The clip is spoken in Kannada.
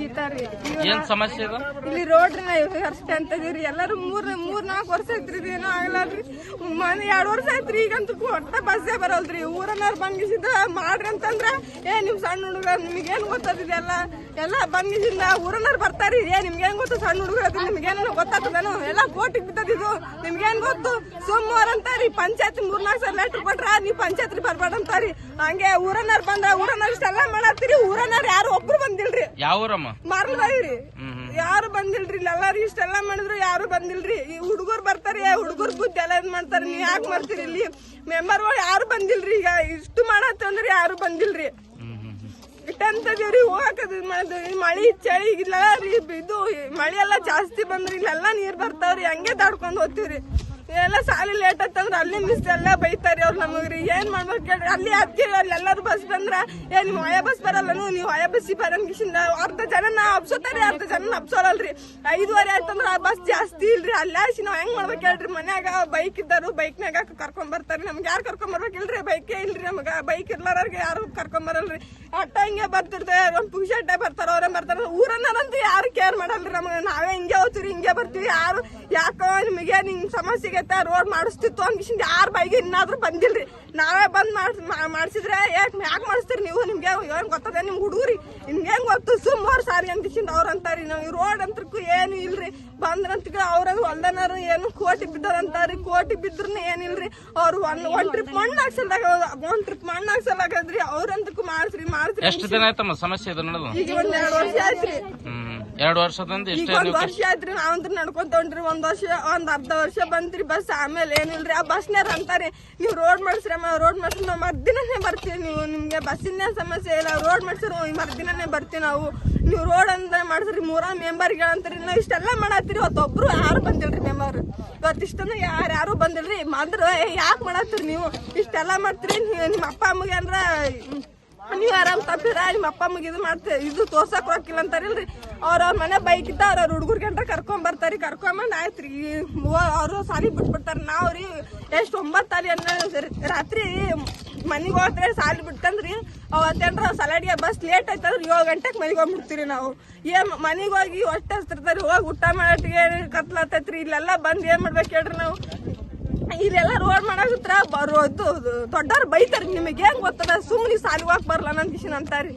ಗೀತಾರಿ ಏನ್ ಸಮಸ್ಯೆ ಇದೆ ಇಲ್ಲಿ ರೋಡ್ ಹರ್ಸ್ತೆ ಅಂತದಿರಿ ಎಲ್ಲಾರು 3-4 ವರ್ಷ ಐತ್ರಿ ಏನೋ ಆಗಲ್ರಿ 2 ವರ್ಷ ಐತ್ರಿ ಈಗಂತೂ ಒಟ್ಟ ಬಸ್ಸೇ ಬರಲ್ರಿ ಊರನ್ನಾರು ಬಂದಿಸಿದ ಮಾಡ್ರಿ ಅಂತಂದ್ರ ನಿಮ್ ಸಣ್ಣ ಹುಡುಗ ನಿಮ್ಗೇನ್ ಗೊತ್ತದಿದೆಲ್ಲ ಎಲ್ಲ ಬಂದಿಸಿಂದ ಊರನ್ನಾರು ಬರ್ತಾರಿ ನಿಮ್ಗೇನ್ ಗೊತ್ತು ಸಣ್ಣ ಹುಡುಗರ ನಿಮ್ಗೇನ ಗೊತ್ತಾಗ್ತದೇನು ಎಲ್ಲ ಕೋಟಿಗೆ ಬಿದ್ದದಿದು ನಿಮ್ಗೇನ್ ಗೊತ್ತು ಸೋಮವಾರ ಅಂತಾರಿ ಪಂಚಾಯತ್ 3-4 ಸಲ ಲೆಟರ್ ಕೊಟ್ರ ನೀವ್ ಪಂಚಾಯತ್ ಬರ್ಬೇಡ ಅಂತಾರಿ ಹಂಗೆ ಊರನ್ನಾರು ಬಂದ್ರ ಊರನ್ನಾರು ಇಷ್ಟೆಲ್ಲ ಮಾಡತ್ತೀರಿ ಊರನ್ನಾರು ಯಾರು ಒಬ್ರು ಬಂದಿಲ್ರಿ ಯಾವೂರಮ್ಮ ಮಾರ್ಲರಿ ಯಾರು ಬಂದಿಲ್ರಿ ಎಲ್ಲಾರು ಇಷ್ಟೆಲ್ಲ ಮಾಡಿದ್ರು ಯಾರು ಬಂದಿಲ್ರಿ ಈ ಹುಡುಗರು ಬರ್ತಾರೆ ಹುಡುಗರ್ ಬುದ್ಧಿ ಎಲ್ಲ ಏನ್ ಮಾಡ್ತಾರ ನೀವ್ ಯಾಕೆ ಮಾಡ್ತೀರಿ ಇಲ್ಲಿ ಮೆಂಬರ್ಗಳು ಯಾರು ಬಂದಿಲ್ರಿ ಈಗ ಇಷ್ಟು ಮಾಡತ್ತ ಅಂದ್ರೆ ಯಾರು ಬಂದಿಲ್ರಿ ಇಟ್ಟಂತದೇವ್ರಿ ಹೋಗಕದ ಮಳಿ ಚಳಿ ಇಲ್ಲ ರೀ ಇದು ಮಳಿ ಎಲ್ಲಾ ಜಾಸ್ತಿ ಬಂದ್ರಿ ಇಲ್ಲೆಲ್ಲಾ ನೀರ್ ಬರ್ತಾವ್ರಿ ಹಂಗೆ ದಾಡ್ಕೊಂಡ್ ಹೋಗ್ತಿವ್ರಿ ಎಲ್ಲ ಸಾಲಿ ಲೇಟ್ ಆತಂದ್ರ ಅಲ್ಲಿ ಮಿಸ್ ಎಲ್ಲ ಬೈತಾರಿ ಅವ್ರು ನಮಗ್ರಿ ಏನ್ ಮಾಡ್ಬೇಕು ಕೇಳ್ರಿ ಅಲ್ಲಿ ಹತ್ತಿರ ಅಲ್ಲಿ ಎಲ್ಲಾರು ಬಸ್ ಬಂದ್ರ ನಿಮ್ ಹೊಯ ಬಸ್ ಬರಲ್ಲನು ನೀವ್ ಹೊಯ ಬಸ್ಸಿ ಬರಂಗಿಸಿಂದ ಅರ್ಧ ಜನ ಹಬ್ಸೋತಾರಿ ಅರ್ಧ ಜನ ಹಬ್ಸೋರಲ್ರಿ 5:15 ಆಯ್ತಂದ್ರ ಆ ಬಸ್ ಜಾಸ್ತಿ ಇಲ್ರಿ ಅಲ್ಲಾಸಿ ನಾವ್ ಹೆಂಗ್ ಮಾಡ್ಬೇಕು ಹೇಳ್ರಿ ಮನ್ಯಾಗ ಬೈಕ್ ಇದ್ದಾರು ಬೈಕ್ನಾಗ ಕರ್ಕೊಂಡ್ ಬರ್ತಾರಿ ನಮ್ಗೆ ಯಾರು ಕರ್ಕೊಂಡ್ ಬರ್ಬೇಕಿಲ್ರಿ ಬೈಕೇ ಇಲ್ರಿ ನಮಗ ಬೈಕ್ ಇರ್ಲಾರ್ಗೆ ಯಾರು ಕರ್ಕೊಂಡ್ ಬರಲ್ರಿ ಅಟ್ಟ ಹಿಂಗೆ ಬರ್ತಿರ್ತಾರೆ ಒಂದ್ ಪುಕ್ಷಟ್ಟೆ ಬರ್ತಾರ ಅವ್ರೇ ಬರ್ತಾರ ಊರನ್ನಂತೂ ಯಾರು ಕೇರ್ ಮಾಡಲ್ರಿ ನಮಗ ನಾವೇ ಹಿಂಗೆ ಹೋಗ್ತೀವಿ ಹಿಂಗೆ ಬರ್ತೀವಿ ಯಾರು ಯಾಕೋ ನಿಮಗೆ ನಿಮ್ ಸಮಸ್ಯೆಗೆ ರೋಡ್ ಮಾಡಿಸ್ತಿತ್ತು ಅಂದ್ಕಿಂದ ಯಾರ ಬೈಗೆ ಇನ್ನಾದ್ರೂ ಬಂದಿಲ್ರಿ ನಾವೇ ಬಂದ್ ಮಾಡ್ಸಿದ್ರೆ ಯಾಕೆ ಮಾಡಿಸ್ತೀರಿ ನೀವು ನಿಮ್ಗೆ ಏನ್ ಗೊತ್ತದ ನಿಮ್ ಹುಡುಗರಿ ನಿಮ್ಗೇನ್ ಗೊತ್ತು ಸುಮಾರು ಸಾರಿ ಅಂದ್ಕಿಂದ ಅವ್ರ ಅಂತಾರಿ ನಾವ್ ಈ ರೋಡ್ ಅಂತಕ್ಕೂ ಏನು ಇಲ್ರಿ ಬಂದ್ರಂತ ಅವ್ರ ಹೊಲ್ದನಾರು ಏನು ಕೋಟಿ ಬಿದ್ದಾರಂತಾರಿ ಕೋಟಿ ಬಿದ್ರು ಏನಿಲ್ರಿ ಅವ್ರು ಒಂದ್ ಟ್ರಿಪ್ ಮಣ್ಣು ಹಾಕ್ಸಲಾಗದ್ರಿ ಅವ್ರಂತಕ್ಕೂ ಮಾಡ್ಸ್ರಿ ಎಷ್ಟು ದಿನ ಆಯ್ತಮ್ಮ ಸಮಸ್ಯೆ ಇದು ನಡೆದು ಈಗ 2 ವರ್ಷ ಆಯ್ತ್ರಿ 2 ವರ್ಷದಿಂದ ಈಗ 1 ವರ್ಷ ಆಯ್ತ್ರಿ ನಾವಂತ್ರ ನಡ್ಕೊಂತ ಹೊಂಟ್ರಿ ಒಂದ್ ಅರ್ಧ ವರ್ಷ ಬಂತ್ರಿ ಬಸ್ ಆಮೇಲೆ ಏನಿಲ್ರಿ ಆ ಬಸ್ನಾರ ಅಂತಾರಿ ನೀವ್ ರೋಡ್ ಮಾಡ್ಸ್ರಿ ರೋಡ್ ಮಾಡ್ಸ್ರಿ ನಾವ್ ಮರ್ದಿನೇ ಬರ್ತೀವಿ ನೀವು ನಿಮ್ಗೆ ಬಸ್ಸಿನ ಸಮಸ್ಯೆ ಇಲ್ಲ ರೋಡ್ ಮಾಡ್ಸಿರ ಮರ್ದಿನೇ ಬರ್ತೀವಿ ನಾವು ನೀವು ರೋಡ್ ಅಂತ ಮಾಡ್ಸ್ರಿ 3 ಮೆಂಬರ್ಗೆ ಅಂತಾರಿ ನಾವ್ ಇಷ್ಟೆಲ್ಲಾ ಮಾಡತ್ತೀರಿ ಇವತ್ತೊಬ್ರು ಯಾರು ಬಂದಿಲ್ರಿ ಮೆಂಬರ್ ಇವತ್ತಿಷ್ಟನ್ನು ಯಾರು ಬಂದಿಲ್ರಿ ಮಾತ್ರ ಯಾಕೆ ಮಾಡತ್ತೀರಿ ನೀವು ಇಷ್ಟೆಲ್ಲಾ ಮಾಡ್ತೀರಿ ನಿಮ್ಮ ಅಪ್ಪ ಅಮ್ಮಗೆ ಅಂದ್ರ ನೀವ್ ಆರಾಮ್ ತಪ್ಪಿರ ನಿಮ್ಮ ಅಪ್ಪ ಅಮ್ಮಗೆ ಇದು ಮಾಡ್ತೀರಿ ಇದು ತೋರ್ಸಕ್ ಹೋಗಿಲ್ಲ ಅಂತಾರಿಲ್ರಿ ಅವ್ರ ಮನೆ ಬೈಕ್ ಇದ್ದ ಅವ್ರ ಹುಡುಗರ್ಗೆ ಅಂತ ಕರ್ಕೊಂಡ್ ಬರ್ತಾರಿ ಕರ್ಕೊಂಬಂದ್ ಆಯ್ತ್ರಿ ಅವ್ರು ಸಾಲಿ ಬಿಟ್ಬಿಡ್ತಾರ ನಾವ್ರಿ ಎಷ್ಟ್ 9 ಅಲ್ಲಿ ರಾತ್ರಿ ಮನಿಗ್ ಹೋಗ್ತಾರೆ ಸಾಲಿ ಬಿಡ್ತಂದ್ರಿ ಅವತ್ತೇನ್ರ ಸಲಾಡಿಗೆ ಬಸ್ ಲೇಟ್ ಆಯ್ತಂದ್ರ 7 ಗಂಟೆಗೆ ಮನಿಗ್ ಹೋಗ್ಬಿಡ್ತೀರಿ ನಾವು ಮನಿಗ್ ಹೋಗಿ ಹೊಟ್ಟೆ ಹಸ್ತಿರ್ತಾರಿ ಹೋಗಿ ಊಟ ಮಾಡೋಟಿಗೆ ಕತ್ಲತ್ತೈತ್ರಿ ಇಲ್ಲೆಲ್ಲ ಬಂದ್ ಏನ್ ಮಾಡ್ಬೇಕು ಹೇಳ್ರಿ ನಾವು ಇಲ್ಲೆಲ್ಲ ರೋಡ್ ಮಾಡಾಕತ್ರ ಬರೋದು ದೊಡ್ಡವ್ರು ಬೈತಾರಿ ನಿಮಗೆ ಹೆಂಗ್ ಗೊತ್ತದ ಸುಮ್ನೆ ಸಾಲಿ ಹೋಗಕ್ ಬರ್ಲ ನಂದ್ ಅಂತಾರಿ